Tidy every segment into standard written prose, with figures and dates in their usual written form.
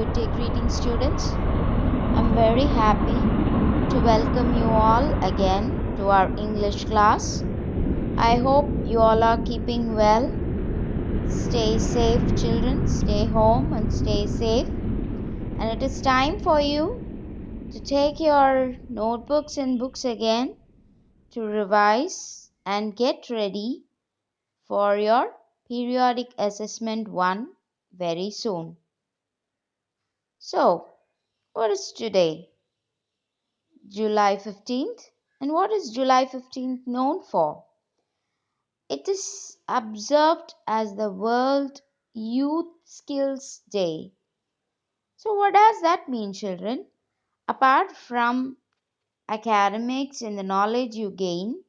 good day greetings, students. I'm very happy to welcome you all again to our English class. I hope you all are keeping well. Stay safe, children. Stay home and stay safe. And it is time for you to take your notebooks and books again to revise and get ready for your periodic assessment 1 very soon. So, what is today? July 15th. And what is July 15th known for? It is observed as the World Youth Skills Day. So, what does that mean, children? Apart from academics and the knowledge you gain,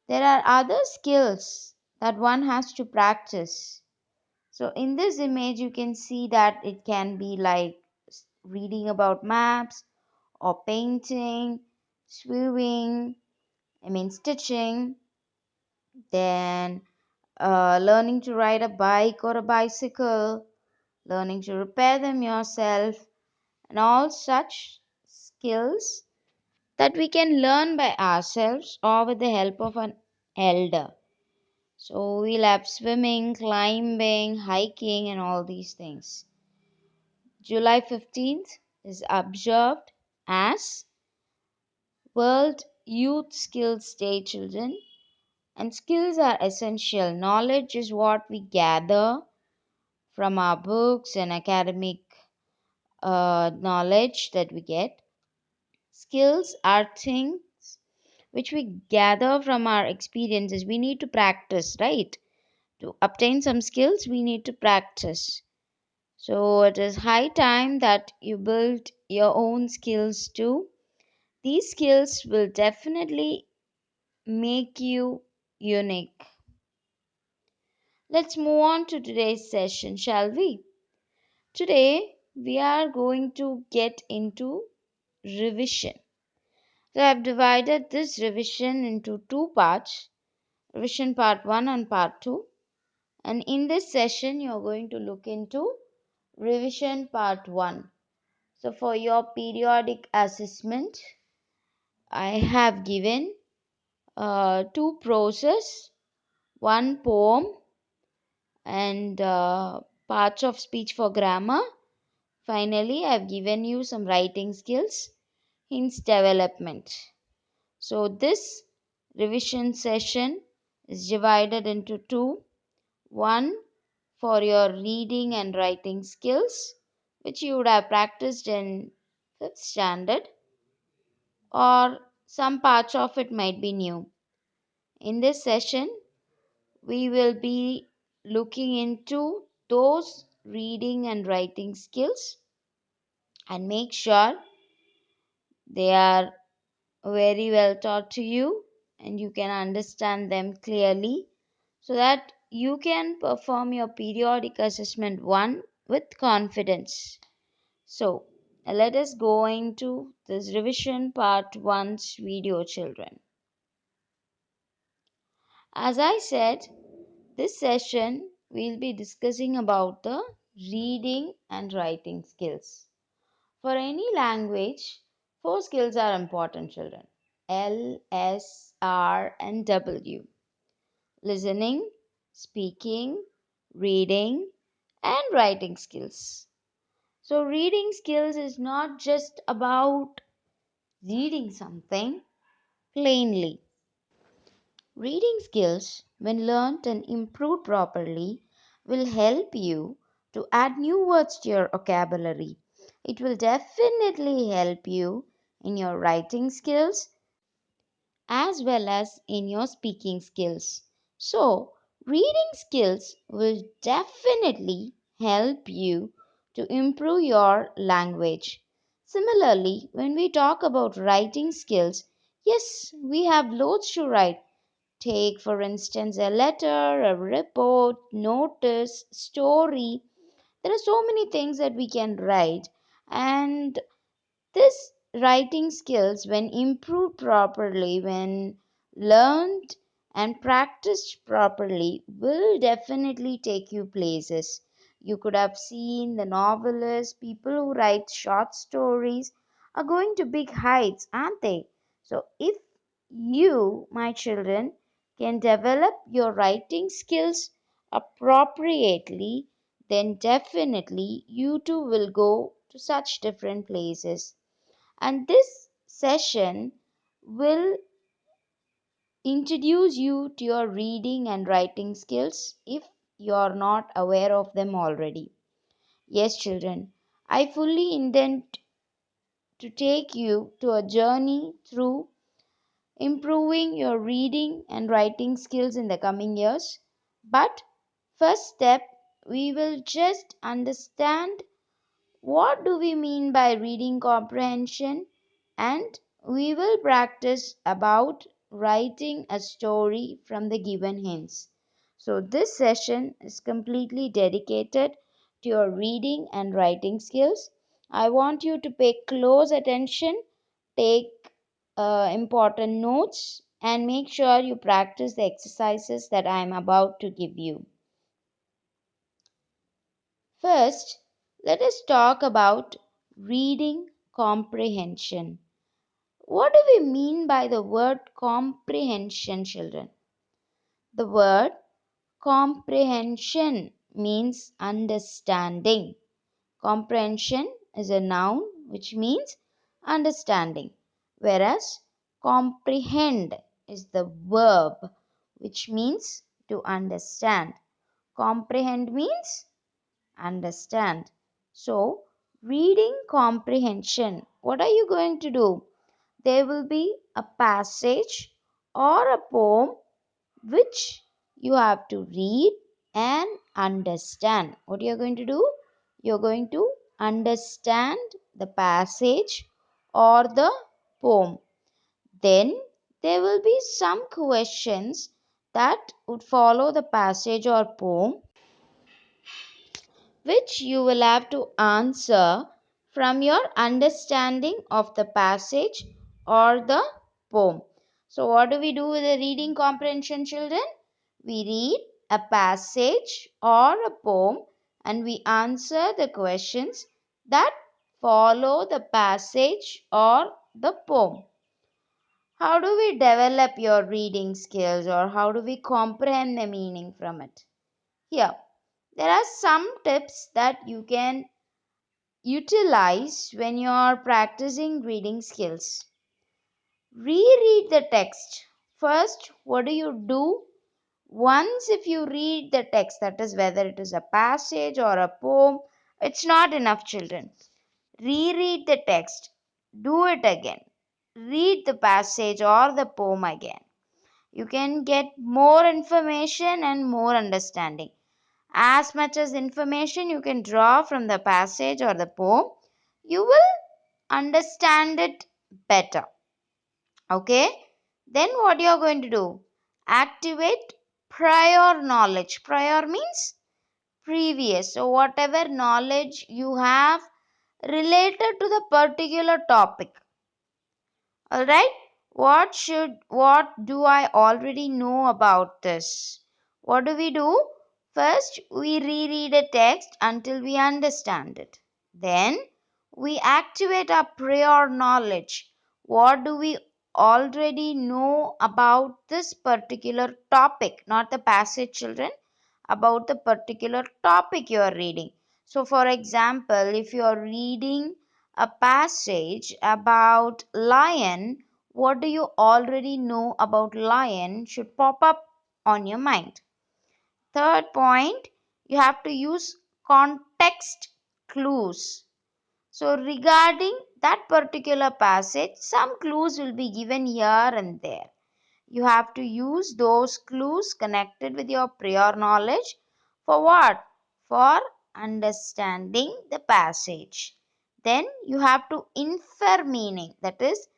there are other skills that one has to practice. So, in this image, you can see that it can be like reading about maps or painting, sewing, stitching, then learning to ride a bike or a bicycle, learning to repair them yourself, and all such skills that we can learn by ourselves or with the help of an elder. So we'll have swimming, climbing, hiking, and all these things. July 15th is observed as World Youth Skills Day, children. And skills are essential. Knowledge is what we gather from our books and academic knowledge that we get. Skills are things which we gather from our experiences. We need to practice, right? To obtain some skills, we need to practice. So it is high time that you build your own skills too. These skills will definitely make you unique. Let's move on to today's session, shall we? Today, we are going to get into revision. So, I have divided this revision into two parts, revision part 1 and part 2. And in this session, you are going to look into revision part 1. So, for your periodic assessment, I have given two proses, one poem, and parts of speech for grammar. Finally, I have given you some writing skills, hints development. So, this revision session is divided into two. One for your reading and writing skills, which you would have practiced in 5th standard, or some parts of it might be new. In this session, we will be looking into those reading and writing skills and make sure they are very well taught to you and you can understand them clearly so that you can perform your periodic assessment 1 with confidence. So, let us go into this revision part 1's video, children. As I said, this session we'll be discussing about the reading and writing skills. For any language, four skills are important, children. L, S, R, and W. Listening, speaking, reading, and writing skills. So, reading skills is not just about reading something plainly. Reading skills, when learnt and improved properly, will help you to add new words to your vocabulary. It will definitely help you in your writing skills as well as in your speaking skills. So, reading skills will definitely help you to improve your language. Similarly, when we talk about writing skills, yes, we have loads to write. Take, for instance, a letter, a report, notice, story. There are so many things that we can write, and this writing skills, when improved properly, when learned and practiced properly, will definitely take you places. You could have seen the novelists, people who write short stories are going to big heights, aren't they? So, if you, my children, can develop your writing skills appropriately, then definitely you too will go to such different places. And this session will introduce you to your reading and writing skills if you are not aware of them already. Yes, children, I fully intend to take you to a journey through improving your reading and writing skills in the coming years. But first step, we will just understand what do we mean by reading comprehension, and we will practice about writing a story from the given hints. So this session is completely dedicated to your reading and writing skills. I want you to pay close attention, take important notes, and make sure you practice the exercises that I am about to give you. First, let us talk about reading comprehension. What do we mean by the word comprehension, children? The word comprehension means understanding. Comprehension is a noun which means understanding, whereas comprehend is the verb which means to understand. Comprehend means understand. So, reading comprehension, what are you going to do? There will be a passage or a poem which you have to read and understand. What you are going to do? You are going to understand the passage or the poem. Then there will be some questions that would follow the passage or poem, which you will have to answer from your understanding of the passage or the poem. So, what do we do with the reading comprehension, children? We read a passage or a poem and we answer the questions that follow the passage or the poem. How do we develop your reading skills, or how do we comprehend the meaning from it? Here, there are some tips that you can utilize when you are practicing reading skills. Reread the text. First, what do you do? Once if you read the text, that is whether it is a passage or a poem, it's not enough, children. Reread the text. Do it again. Read the passage or the poem again. You can get more information and more understanding. As much as information you can draw from the passage or the poem, you will understand it better. Okay? Then what you are going to do? Activate prior knowledge. Prior means previous. So whatever knowledge you have related to the particular topic. Alright? What do I already know about this? What do we do? First, we reread a text until we understand it. Then, we activate our prior knowledge. What do we already know about this particular topic? Not the passage, children, about the particular topic you are reading. So, for example, if you are reading a passage about lion, what do you already know about lion should pop up on your mind. Third point, you have to use context clues. So regarding that particular passage, some clues will be given here and there. You have to use those clues connected with your prior knowledge for what? For understanding the passage. Then you have to infer meaning, that is,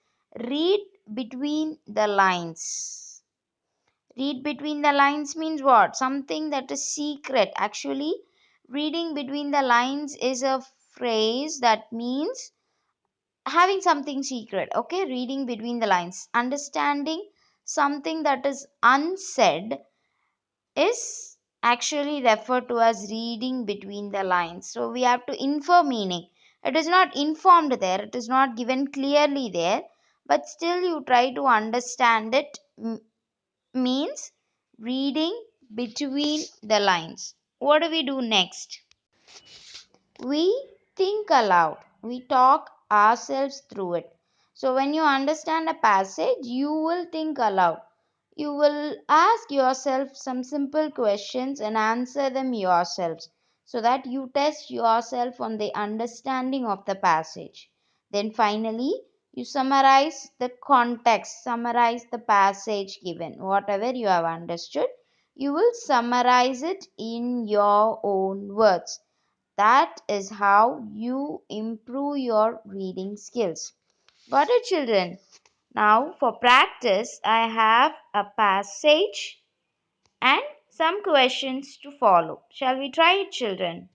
read between the lines. Read between the lines means what? Something that is secret. Actually, reading between the lines is a phrase that means having something secret. Okay, reading between the lines. Understanding something that is unsaid is actually refer to as reading between the lines. So we have to infer meaning. It is not informed there, it is not given clearly there, but still you try to understand it means reading between the lines. What do we do next? We think aloud, we talk ourselves through it. So when you understand a passage, you will think aloud. You will ask yourself some simple questions and answer them yourselves, so that you test yourself on the understanding of the passage. Then finally, you summarize the context, summarize the passage given. Whatever you have understood, you will summarize it in your own words. That is how you improve your reading skills. Got it, children? Now, for practice, I have a passage and some questions to follow. Shall we try it, children?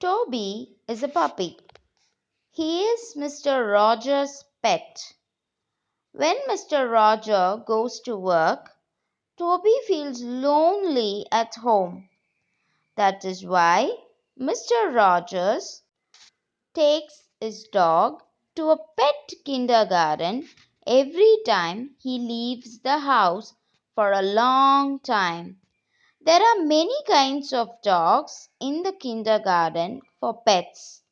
Toby is a puppy. He is Mr. Roger's pet. When Mr. Roger goes to work, Toby feels lonely at home. That is why Mr. Rogers takes his dog to a pet kindergarten every time he leaves the house for a long time. There are many kinds of dogs in the kindergarten for pets,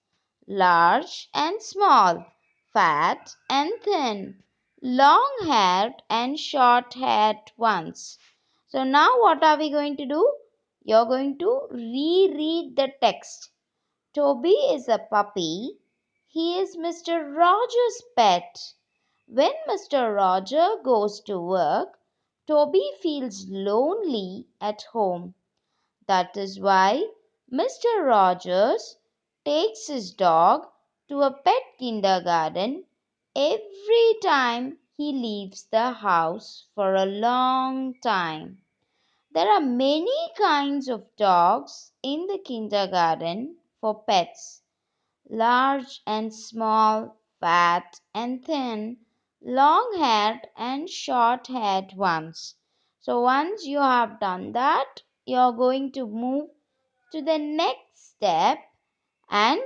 large and small, fat and thin, long haired and short haired ones. So, now what are we going to do? You're going to reread the text. Toby is a puppy. He is Mr. Roger's pet. When Mr. Roger goes to work, Toby feels lonely at home. That is why Mr. Rogers takes his dog to a pet kindergarten every time he leaves the house for a long time. There are many kinds of dogs in the kindergarten for pets, large and small, fat and thin, long haired and short haired ones. So, once you have done that, you are going to move to the next step, and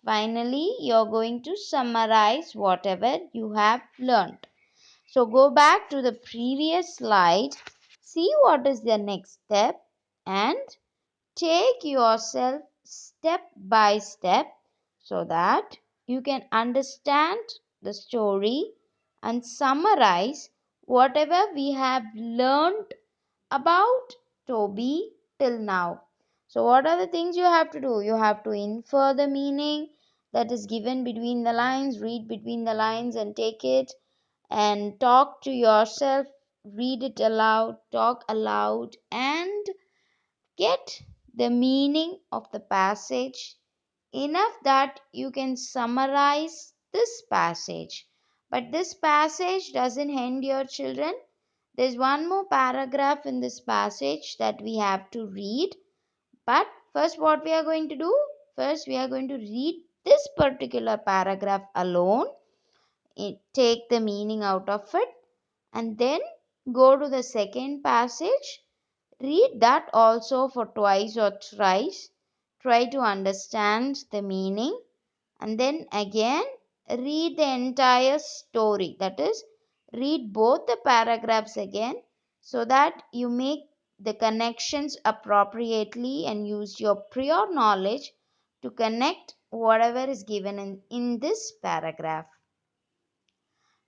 finally, you are going to summarize whatever you have learned. So, go back to the previous slide, see what is the next step, and take yourself step by step so that you can understand the story and summarize whatever we have learned about Toby till now. So, what are the things you have to do? You have to infer the meaning that is given between the lines, read between the lines, and take it and talk to yourself, read it aloud, talk aloud, and get the meaning of the passage enough that you can summarize this passage. But this passage doesn't end here, children. There's one more paragraph in this passage that we have to read. But first, what we are going to do? First, we are going to read this particular paragraph alone, take the meaning out of it, and then go to the second passage. Read that also for twice or thrice. Try to understand the meaning, and then again read the entire story. That is, read both the paragraphs again so that you make the connections appropriately and use your prior knowledge to connect whatever is given in this paragraph.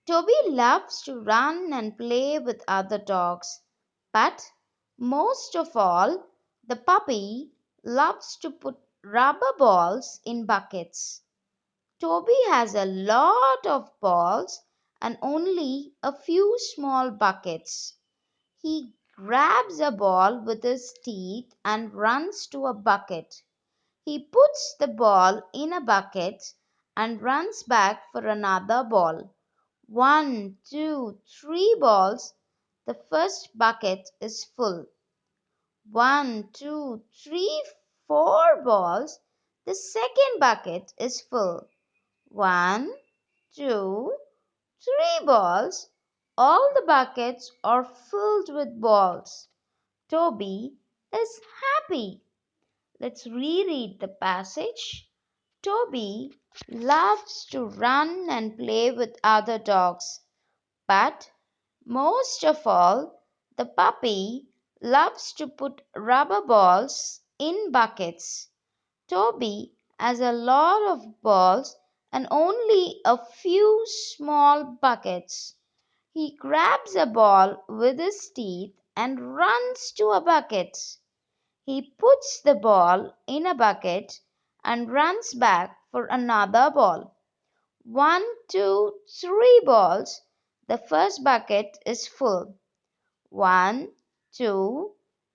Toby loves to run and play with other dogs, but most of all, the puppy loves to put rubber balls in buckets. Toby has a lot of balls and only a few small buckets. He grabs a ball with his teeth and runs to a bucket. He puts the ball in a bucket and runs back for another ball. 1, 2, 3 balls. The first bucket is full. 1, 2, 3, 4 balls. The second bucket is full. 1, 2, 3 balls. All the buckets are filled with balls. Toby is happy. Let's reread the passage. Toby loves to run and play with other dogs, but most of all, the puppy loves to put rubber balls in buckets. Toby has a lot of balls and only a few small buckets. He grabs a ball with his teeth and runs to a bucket. He puts the ball in a bucket and runs back for another ball. One, two, three balls. The first bucket is full. One, two,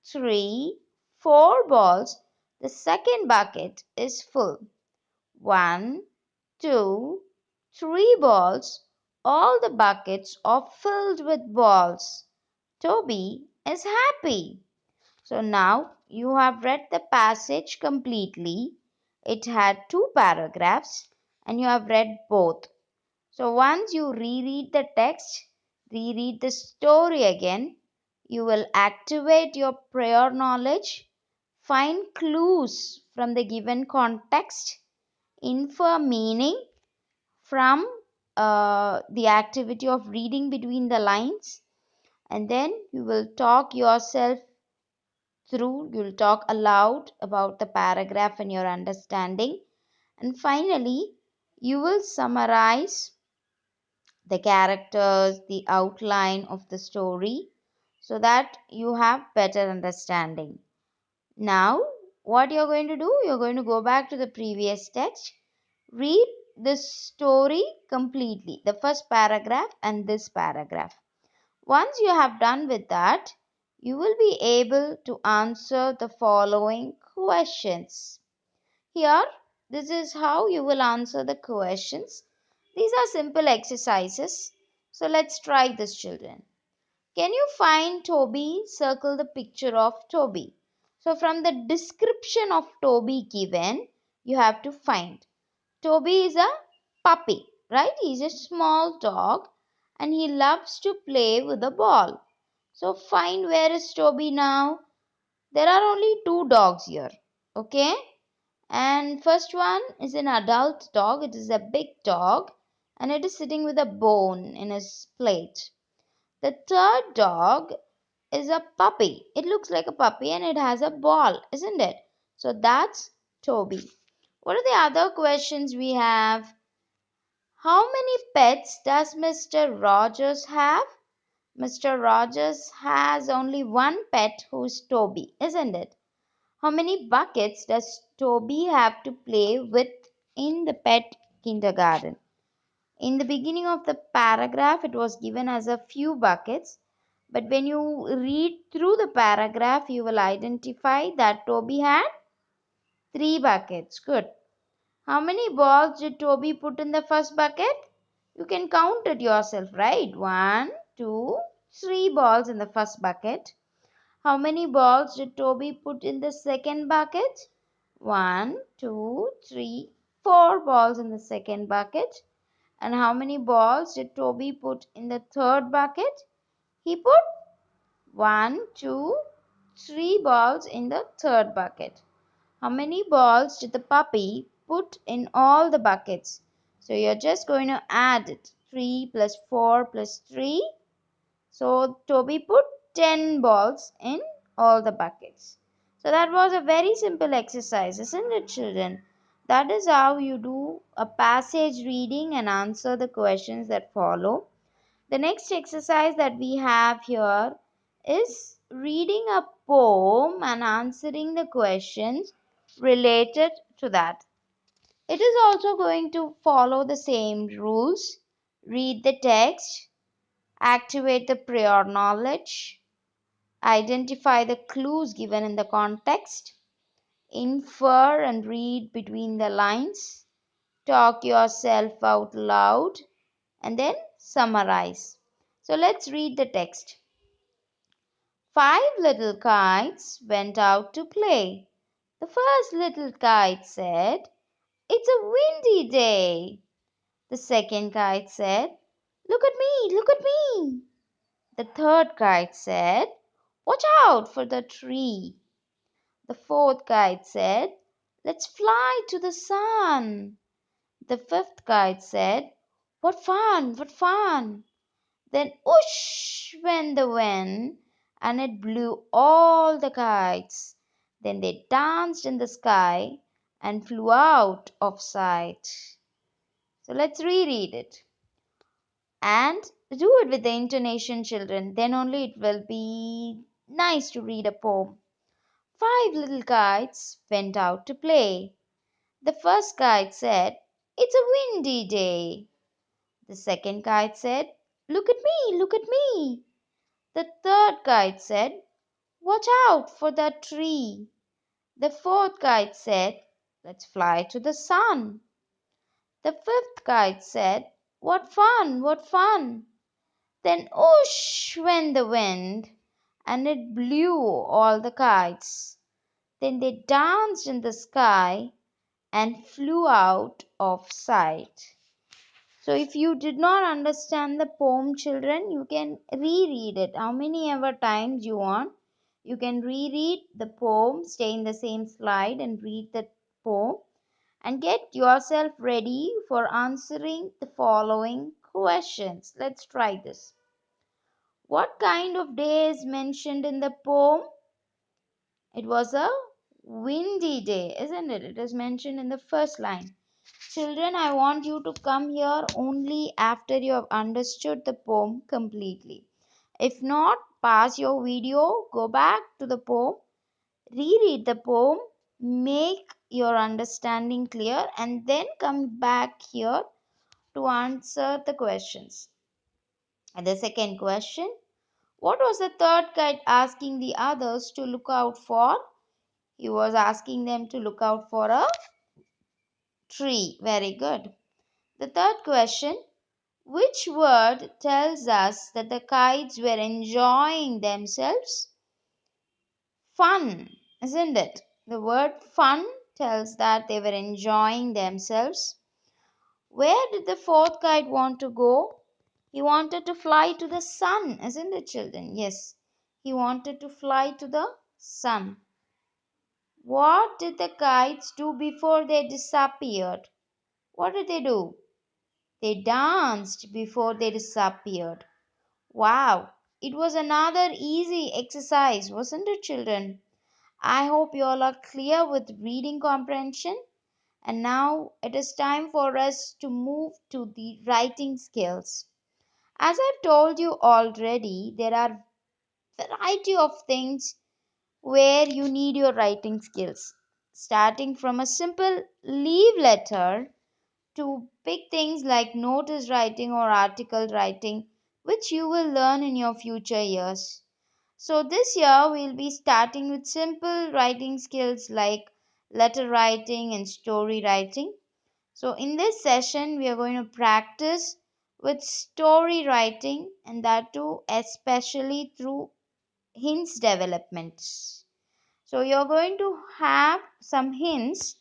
three, four balls. The second bucket is full. One, two, three balls. All the buckets are filled with balls. Toby is happy. So now you have read the passage completely. It had two paragraphs and you have read both. So once you reread the text, reread the story again, you will activate your prior knowledge, find clues from the given context, infer meaning from the activity of reading between the lines, and then you will talk yourself through, you'll talk aloud about the paragraph and your understanding, and finally you will summarize the characters, the outline of the story, so that you have better understanding. Now what you're going to do, you're going to go back to the previous text, read this story completely, the first paragraph and this paragraph. Once you have done with that, you will be able to answer the following questions. Here, this is how you will answer the questions. These are simple exercises. So let's try this, children. Can you find Toby? Circle the picture of Toby. So from the description of Toby given, you have to find. Toby is a puppy, right? He's a small dog and he loves to play with a ball. So find where is Toby now. There are only two dogs here. Okay. And first one is an adult dog. It is a big dog and it is sitting with a bone in his plate. The third dog is a puppy. It looks like a puppy and it has a ball, isn't it? So that's Toby. What are the other questions we have? How many pets does Mr. Rogers have? Mr. Rogers has only one pet who's Toby, isn't it? How many buckets does Toby have to play with in the pet kindergarten? In the beginning of the paragraph, it was given as a few buckets, but when you read through the paragraph, you will identify that Toby had three buckets. Good. How many balls did Toby put in the first bucket? You can count it yourself, right? One, two, three balls in the first bucket. How many balls did Toby put in the second bucket? One, two, three, four balls in the second bucket. And how many balls did Toby put in the third bucket? He put one, two, three balls in the third bucket. How many balls did the puppy put in all the buckets? So you're just going to add it. 3 plus 4 plus 3. So Toby put 10 balls in all the buckets. So that was a very simple exercise, isn't it, children? That is how you do a passage reading and answer the questions that follow. The next exercise that we have here is reading a poem and answering the questions related to that. It is also going to follow the same rules. Read the text, activate the prior knowledge, identify the clues given in the context, infer and read between the lines, talk yourself out loud, and then summarize. So let's read the text. 5 little kites went out to play. The first little kite said, "It's a windy day." The second kite said, "Look at me, look at me." The third kite said, "Watch out for the tree." The fourth kite said, "Let's fly to the sun." The fifth kite said, "What fun, what fun." Then whoosh went the wind and it blew all the kites. Then they danced in the sky and flew out of sight. So let's reread it. And do it with the intonation, children. Then only it will be nice to read a poem. Five little kites went out to play. The first kite said, "It's a windy day." The second kite said, "Look at me, look at me." The third kite said, "Watch out for that tree." The fourth kite said, "Let's fly to the sun." The fifth kite said, "What fun, what fun." Then whoosh went the wind and it blew all the kites. Then they danced in the sky and flew out of sight. So if you did not understand the poem, children, you can reread it how many ever times you want. You can reread the poem, stay in the same slide and read the poem and get yourself ready for answering the following questions. Let's try this. What kind of day is mentioned in the poem? It was a windy day, isn't it? It is mentioned in the first line. Children, I want you to come here only after you have understood the poem completely. If not, pause your video, go back to the poem, reread the poem, make your understanding clear, and then come back here to answer the questions. And the second question, what was the third kite asking the others to look out for? He was asking them to look out for a tree. Very good. The third question, which word tells us that the kites were enjoying themselves? Fun, isn't it? The word fun tells that they were enjoying themselves. Where did the fourth kite want to go? He wanted to fly to the sun, isn't it, children? Yes, he wanted to fly to the sun. What did the kites do before they disappeared? What did they do? They danced before they disappeared. Wow, it was another easy exercise, wasn't it, children? I hope you all are clear with reading comprehension. And now it is time for us to move to the writing skills. As I've told you already, there are variety of things where you need your writing skills. Starting from a simple leave letter to big things like notice writing or article writing, which you will learn in your future years. So, this year we'll be starting with simple writing skills like letter writing and story writing. So, in this session, we are going to practice with story writing and that too, especially through hints development. So, you're going to have some hints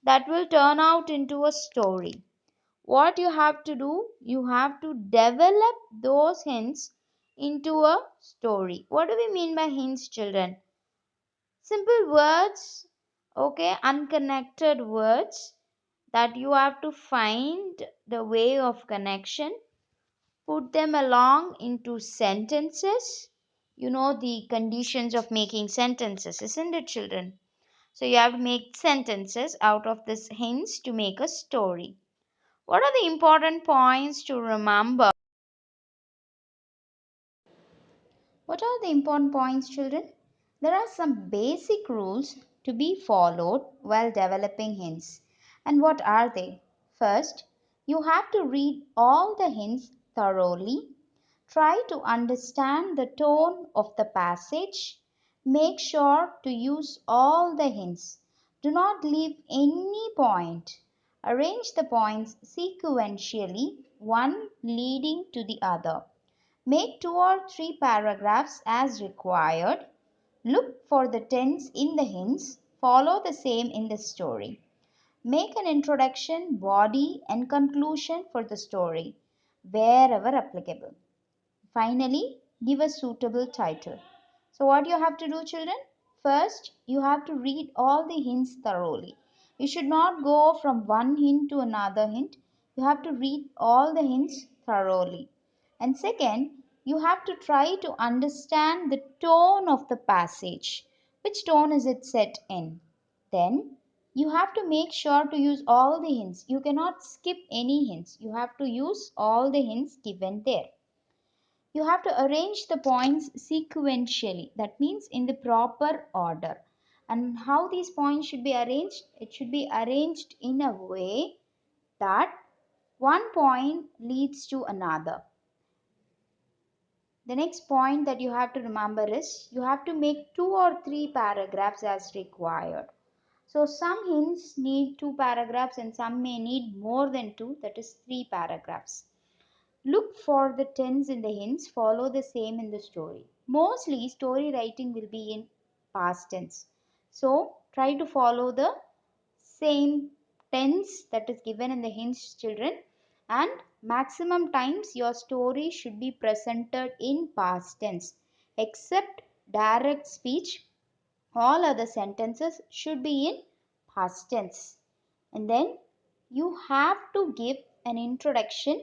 that will turn out into a story. What you have to do, you have to develop those hints into a story. What do we mean by hints, children? Simple words, okay, unconnected words that you have to find the way of connection, put them along into sentences. You know the conditions of making sentences, isn't it, children? So you have to make sentences out of these hints to make a story. What are the important points to remember? What are the important points, children? There are some basic rules to be followed while developing hints. And what are they? First, you have to read all the hints thoroughly. Try to understand the tone of the passage. Make sure to use all the hints. Do not leave any point. Arrange the points sequentially, one leading to the other. Make 2 or 3 paragraphs as required. Look for the tense in the hints. Follow the same in the story. Make an introduction, body, and conclusion for the story, wherever applicable. Finally, give a suitable title. So, what you have to do, children? First, you have to read all the hints thoroughly. You should not go from one hint to another hint. You have to read all the hints thoroughly. And second, you have to try to understand the tone of the passage. Which tone is it set in? Then, you have to make sure to use all the hints. You cannot skip any hints. You have to use all the hints given there. You have to arrange the points sequentially, that means in the proper order. And how these points should be arranged? It should be arranged in a way that one point leads to another. The next point that you have to remember is you have to make 2 or 3 paragraphs as required. So some hints need 2 paragraphs and some may need more than 2, that is 3 paragraphs. Look for the tense in the hints, follow the same in the story. Mostly story writing will be in past tense. So try to follow the same tense that is given in the hints, children, and maximum times your story should be presented in past tense. Except direct speech, all other sentences should be in past tense. And then you have to give an introduction,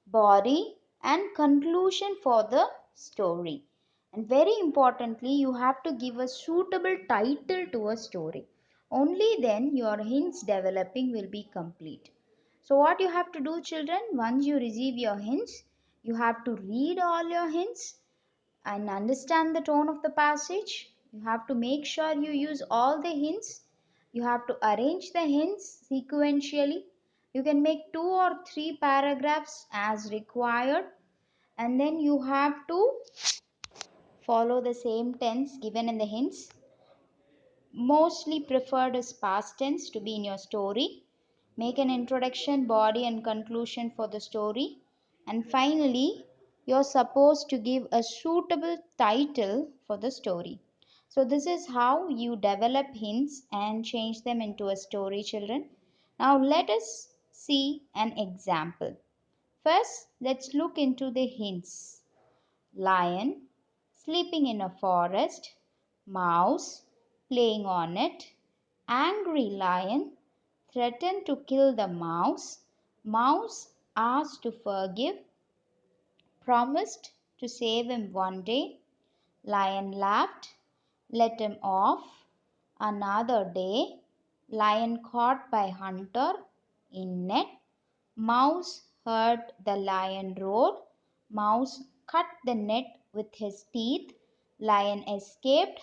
body, and conclusion for the story. And very importantly, you have to give a suitable title to a story. Only then your hints developing will be complete. So, what you have to do, children, once you receive your hints, you have to read all your hints and understand the tone of the passage. You have to make sure you use all the hints. You have to arrange the hints sequentially. You can make 2 or 3 paragraphs as required, and then you have to follow the same tense given in the hints. Mostly preferred is past tense to be in your story. Make an introduction, body, and conclusion for the story. And finally, you're supposed to give a suitable title for the story. So, this is how you develop hints and change them into a story, children. Now, let us see an example. First, let's look into the hints. Lion sleeping in a forest, mouse playing on it, angry lion threatened to kill the mouse, mouse asked to forgive, promised to save him one day, lion laughed, let him off another day, lion caught by hunter in net, mouse heard the lion roar, mouse cut the net with his teeth, lion escaped,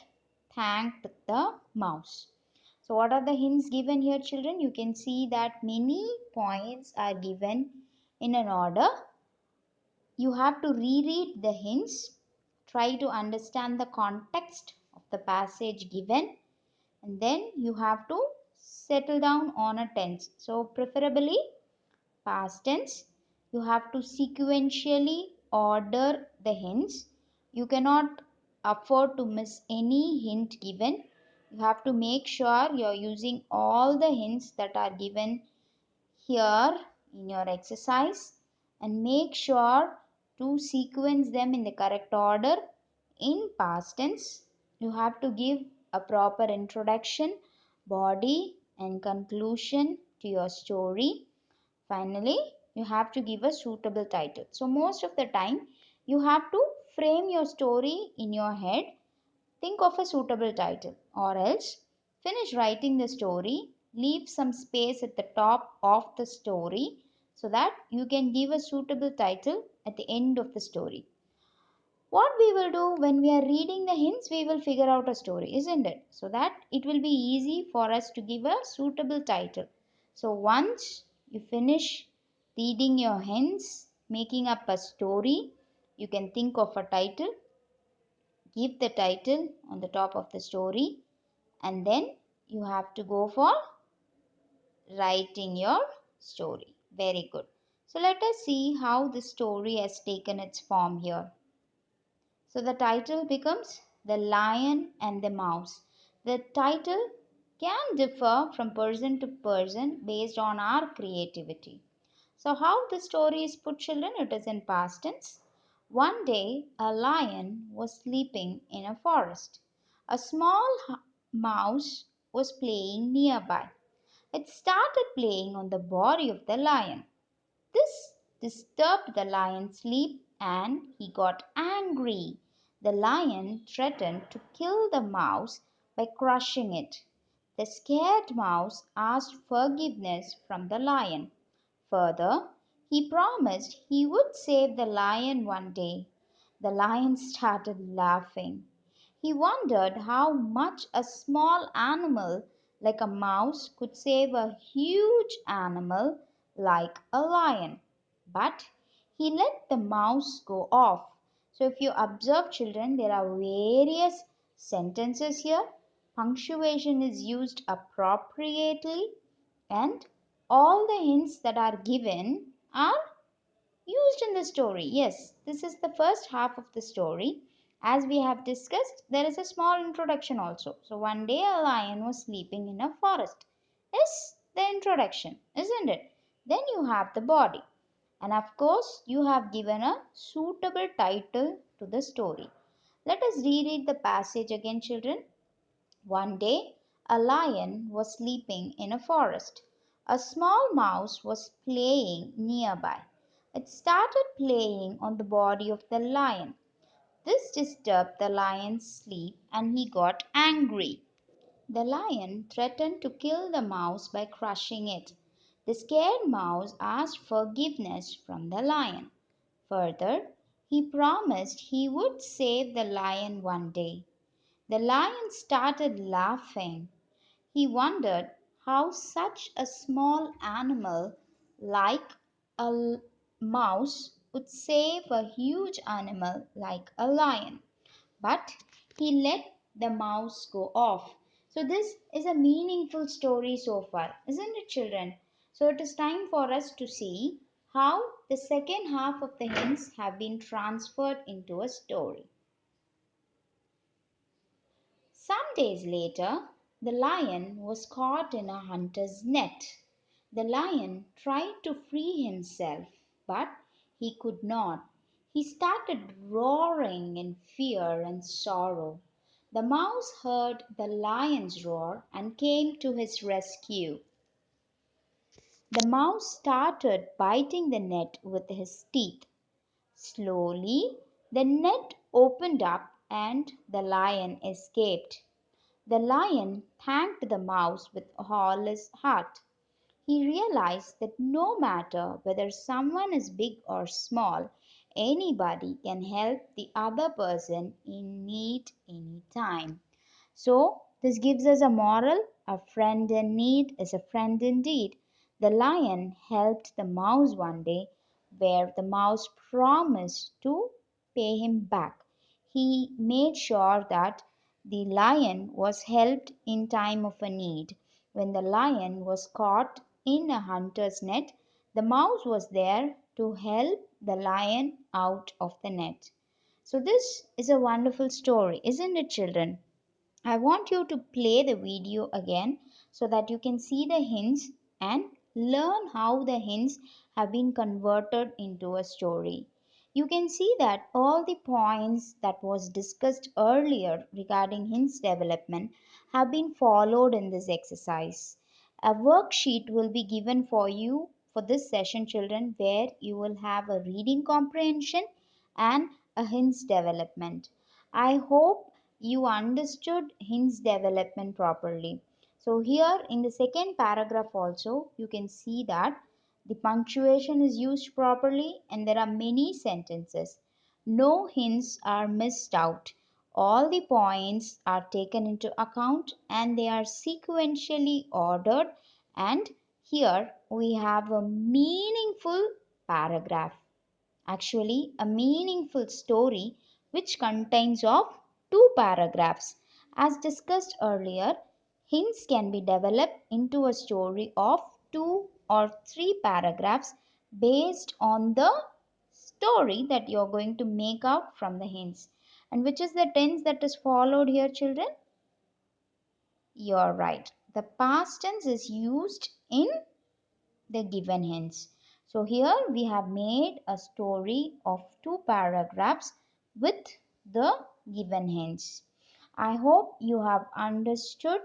thanked the mouse. So, what are the hints given here, children? You can see that many points are given in an order. You have to reread the hints, try to understand the context of the passage given, and then you have to settle down on a tense. So, preferably past tense. You have to sequentially order the hints. You cannot afford to miss any hint given. You have to make sure you are using all the hints that are given here in your exercise, and make sure to sequence them in the correct order. In past tense, you have to give a proper introduction, body, and conclusion to your story. Finally, you have to give a suitable title. So, most of the time, you have to frame your story in your head. Think of a suitable title, or else finish writing the story. Leave some space at the top of the story so that you can give a suitable title at the end of the story. What we will do when we are reading the hints, we will figure out a story, isn't it? So that it will be easy for us to give a suitable title. So once you finish reading your hints, making up a story, you can think of a title, give the title on the top of the story, and then you have to go for writing your story. Very good. So let us see how the story has taken its form here. So the title becomes The Lion and the Mouse. The title can differ from person to person based on our creativity. So how the story is put, children? It is in past tense. One day a lion was sleeping in a forest. A small mouse was playing nearby. It started playing on the body of the lion. This disturbed the lion's sleep and he got angry. The lion threatened to kill the mouse by crushing it. The scared mouse asked forgiveness from the lion. Further, he promised he would save the lion one day. The lion started laughing. He wondered how much a small animal like a mouse could save a huge animal like a lion. But he let the mouse go off. So, if you observe, children, there are various sentences here. Punctuation is used appropriately, and all the hints that are given are used in the story. Yes, this is the first half of the story. As we have discussed, there is a small introduction also. So, one day a lion was sleeping in a forest. Is the introduction, isn't it? Then you have the body. And of course, you have given a suitable title to the story. Let us reread the passage again, children. One day, a lion was sleeping in a forest. A small mouse was playing nearby. It started playing on the body of the lion. This disturbed the lion's sleep and he got angry. The lion threatened to kill the mouse by crushing it. The scared mouse asked forgiveness from the lion. Further, he promised he would save the lion one day. The lion started laughing. He wondered how such a small animal like a mouse would save a huge animal like a lion. But he let the mouse go off. So, this is a meaningful story so far, isn't it, children? So, it is time for us to see how the second half of the hints have been transferred into a story. Some days later, the lion was caught in a hunter's net. The lion tried to free himself, but he could not. He started roaring in fear and sorrow. The mouse heard the lion's roar and came to his rescue. The mouse started biting the net with his teeth. Slowly, the net opened up and the lion escaped. The lion thanked the mouse with all his heart. He realized that no matter whether someone is big or small, anybody can help the other person in need anytime. So, this gives us a moral: a friend in need is a friend indeed. The lion helped the mouse one day, where the mouse promised to pay him back. He made sure that the lion was helped in time of a need. When the lion was caught in a hunter's net, the mouse was there to help the lion out of the net. So, this is a wonderful story, isn't it, children? I want you to play the video again so that you can see the hints and learn how the hints have been converted into a story. You can see that all the points that was discussed earlier regarding hints development have been followed in this exercise. A worksheet will be given for you for this session, children, where you will have a reading comprehension and a hints development. I hope you understood hints development properly. So, here in the second paragraph, also, you can see that the punctuation is used properly and there are many sentences. No hints are missed out. All the points are taken into account and they are sequentially ordered. And here we have a meaningful paragraph, actually a meaningful story which contains of two paragraphs. As discussed earlier, hints can be developed into a story of two or three paragraphs based on the story that you're going to make out from the hints. And which is the tense that is followed here, children? You're right. The past tense is used in the given hints. So here we have made a story of two paragraphs with the given hints. I hope you have understood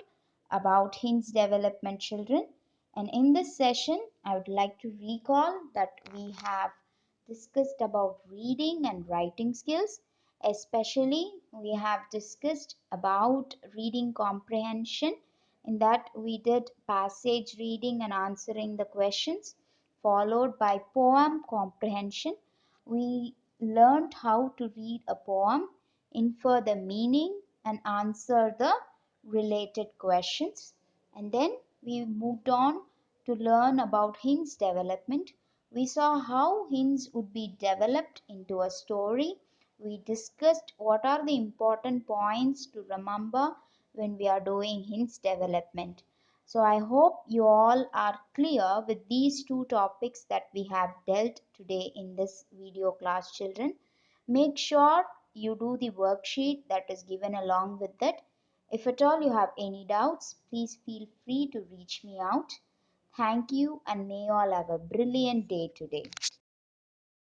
about hints development, children. And in this session, I would like to recall that we have discussed about reading and writing skills. Especially, we have discussed about reading comprehension. In that, we did passage reading and answering the questions, followed by poem comprehension. We learned how to read a poem, infer the meaning, and answer the related questions. And then we moved on to learn about hints development. We saw how hints would be developed into a story. We discussed what are the important points to remember when we are doing hints development. So I hope you all are clear with these two topics that we have dealt today in this video class, children. Make sure you do the worksheet that is given along with it. If at all you have any doubts, please feel free to reach me out. Thank you and may you all have a brilliant day today.